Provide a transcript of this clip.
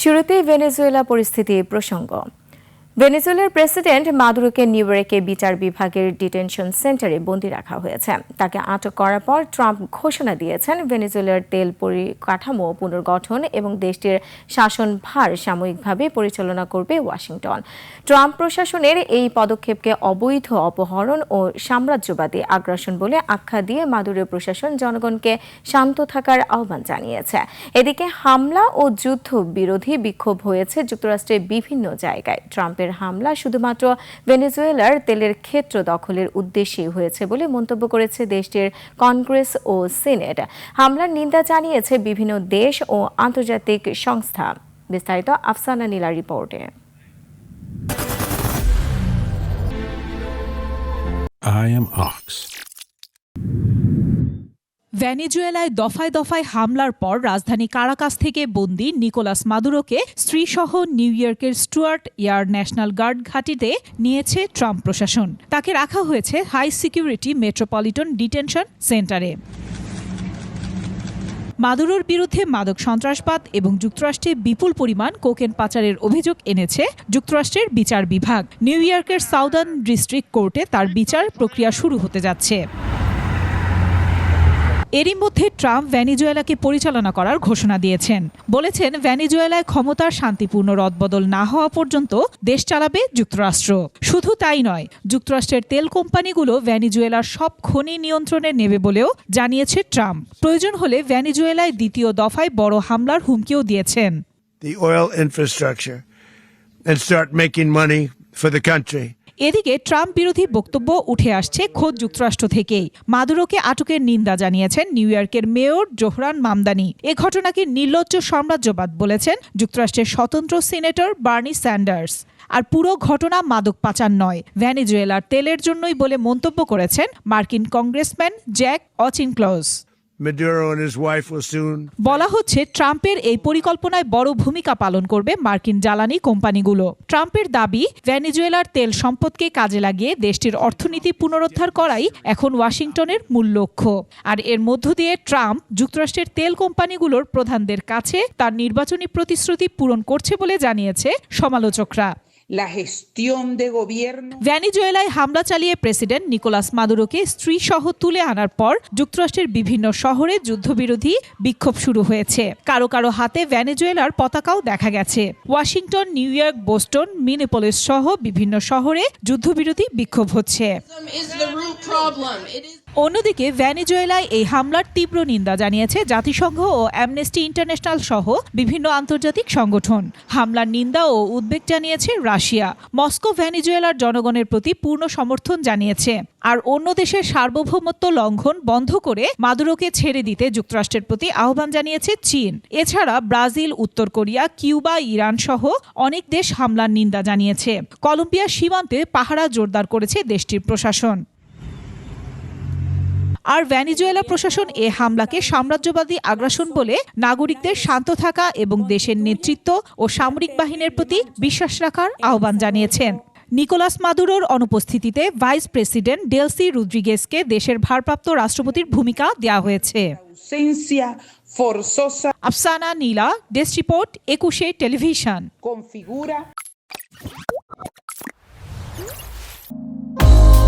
শুরুতেই ভেনেজুয়েলা পরিস্থিতি প্রসঙ্গ। ভেনেজুয়েলার প্রেসিডেন্ট মাদুরোকে নিউ ইয়র্কে বিচার বিভাগের ডিটেনশন সেন্টারে বন্দী রাখা হয়েছে। তাকে আটক করার পর ট্রাম্প ঘোষণা দিয়েছেন ভেনেজুয়েলার তেল পরিকাঠামো পুনর্গঠন এবং দেশটির শাসনভার সাময়িকভাবে পরিচালনা করবে ওয়াশিংটন। ট্রাম্প প্রশাসনের এই পদক্ষেপকে অবৈধ অপহরণ ও সাম্রাজ্যবাদী আগ্রাসন বলে আখ্যা দিয়ে মাদুরো প্রশাসন জনগণকে শান্ত থাকার আহ্বান জানিয়েছে। এদিকে হামলা ও যুদ্ধ বিরোধী বিক্ষোভ হয়েছে যুক্তরাষ্ট্রের বিভিন্ন জায়গায়। ট্রাম্পের হামলা শুধুমাত্র ভেনেজুয়েলার তেলের ক্ষেত্র দখলের উদ্দেশ্যেই হয়েছে বলে মন্তব্য করেছে দেশটির কংগ্রেস ও সিনেট। হামলার নিন্দা জানিয়েছে বিভিন্ন দেশ ও আন্তর্জাতিক সংস্থা। বিস্তারিত আফসানা নীলা রিপোর্টে। I am Ox. ভেনেজুয়েলায় দফায় দফায় হামলার পর রাজধানী কারাকাস থেকে বন্দী নিকোলাস মাদুরোকে স্ত্রীসহ নিউ ইয়র্কের স্টুয়ার্ট এয়ার ন্যাশনাল গার্ড ঘাঁটিতে নিয়েছে ট্রাম্প প্রশাসন। তাকে রাখা হয়েছে হাই সিকিউরিটি মেট্রোপলিটন ডিটেনশন সেন্টারে। মাদুরোর বিরুদ্ধে মাদক সন্ত্রাসবাদ এবং যুক্তরাষ্ট্রে বিপুল পরিমাণ কোকেন পাচারের অভিযোগ এনেছে যুক্তরাষ্ট্রের বিচার বিভাগ। নিউ ইয়র্কের সাউদার্ন ডিস্ট্রিক্ট কোর্টে তার বিচার প্রক্রিয়া শুরু হতে যাচ্ছে। এরই মধ্যে ট্রাম্প ভেনেজুয়েলাকে পরিচালনা করার ঘোষণা দিয়েছেন। বলেছেন ভেনেজুয়েলায় ক্ষমতার শান্তিপূর্ণ রদবদল না হওয়া পর্যন্ত দেশ চালাবে যুক্তরাষ্ট্র। শুধু তাই নয়, যুক্তরাষ্ট্রের তেল কোম্পানিগুলো ভেনেজুয়েলার সব খনি নিয়ন্ত্রণে নেবে বলেও জানিয়েছে ট্রাম্প। প্রয়োজন হলে ভেনেজুয়েলায় দ্বিতীয় দফায় বড় হামলার হুমকিও দিয়েছেন। The oil infrastructure and start making money for the country. এদিকে ট্রাম্প বিরোধী বক্তব্য উঠে আসছে খোদ যুক্তরাষ্ট্র থেকেই। মাদুরোকে আটকের নিন্দা জানিয়েছেন নিউ ইয়র্কের মেয়র জোহরান মামদানি। এ ঘটনাকে নির্লজ্জ সাম্রাজ্যবাদ বলেছেন যুক্তরাষ্ট্রের স্বতন্ত্র সিনেটর বার্নি স্যান্ডার্স। আর পুরো ঘটনা মাদক পাচার নয়, ভেনেজুয়েলার তেলের জন্যই বলে মন্তব্য করেছেন মার্কিন congressman Jack Auchincloss. Maduro and his wife will soon. বলা হচ্ছে ট্রাম্পের এই পরিকল্পনায় বড় ভূমিকা পালন করবে মার্কিন জ্বালানি কোম্পানিগুলো। ট্রাম্পের দাবি, ভেনেজুয়েলার তেল সম্পদকে কাজে লাগিয়ে দেশটির অর্থনীতি পুনরুদ্ধার করাই এখন ওয়াশিংটনের মূল লক্ষ্য। আর এর মধ্য দিয়ে ট্রাম্প যুক্তরাষ্ট্রের তেল কোম্পানিগুলোর প্রধানদের কাছে তার নির্বাচনী প্রতিশ্রুতি পূরণ করছে বলে জানিয়েছে সমালোচকরা। ভেনেজুয়েলায় হামলা চালিয়ে প্রেসিডেন্ট নিকোলাস মাদুরোকে স্ত্রীসহ তুলে আনার পর যুক্তরাষ্ট্রের বিভিন্ন শহরে যুদ্ধবিরোধী বিক্ষোভ শুরু হয়েছে। কারো কারো হাতে ভেনেজুয়েলার পতাকাও দেখা গেছে। ওয়াশিংটন, নিউ ইয়র্ক, বোস্টন, মিনেপোলিস সহ বিভিন্ন শহরে যুদ্ধবিরোধী বিক্ষোভ হচ্ছে। অন্যদিকে ভেনেজুয়েলায় এই হামলার তীব্র নিন্দা জানিয়েছে জাতিসংঘ ও অ্যামনেস্টি ইন্টারন্যাশনাল সহ বিভিন্ন আন্তর্জাতিক সংগঠন। হামলার নিন্দা ও উদ্বেগ জানিয়েছে রাশিয়া। মস্কো ভেনেজুয়েলার জনগণের প্রতি পূর্ণ সমর্থন জানিয়েছে। আর অন্য দেশের সার্বভৌমত্ব লঙ্ঘন বন্ধ করে মাদুরোকে ছেড়ে দিতে যুক্তরাষ্ট্রের প্রতি আহ্বান জানিয়েছে চীন। এছাড়া ব্রাজিল, উত্তর কোরিয়া, কিউবা, ইরান সহ অনেক দেশ হামলার নিন্দা জানিয়েছে। কলম্বিয়া সীমান্তে পাহারা জোরদার করেছে দেশটির প্রশাসন। আর ভেনেজুয়েলা প্রশাসন এ হামলাকে সাম্রাজ্যবাদী আগ্রাসন বলে নাগরিকদের শান্ত থাকা এবং দেশের নেতৃত্ব ও সামরিক বাহিনীর প্রতি বিশ্বাস রাখার আহ্বান জানিয়েছেন। নিকোলাস মাদুরোর অনুপস্থিতিতে ভাইস প্রেসিডেন্ট ডেলসি রদ্রিগেজকে দেশের ভারপ্রাপ্ত রাষ্ট্রপতির ভূমিকা দেওয়া হয়েছে। আফসানা নীলা, ডেস্ক রিপোর্ট, 21 টেলিভিশন।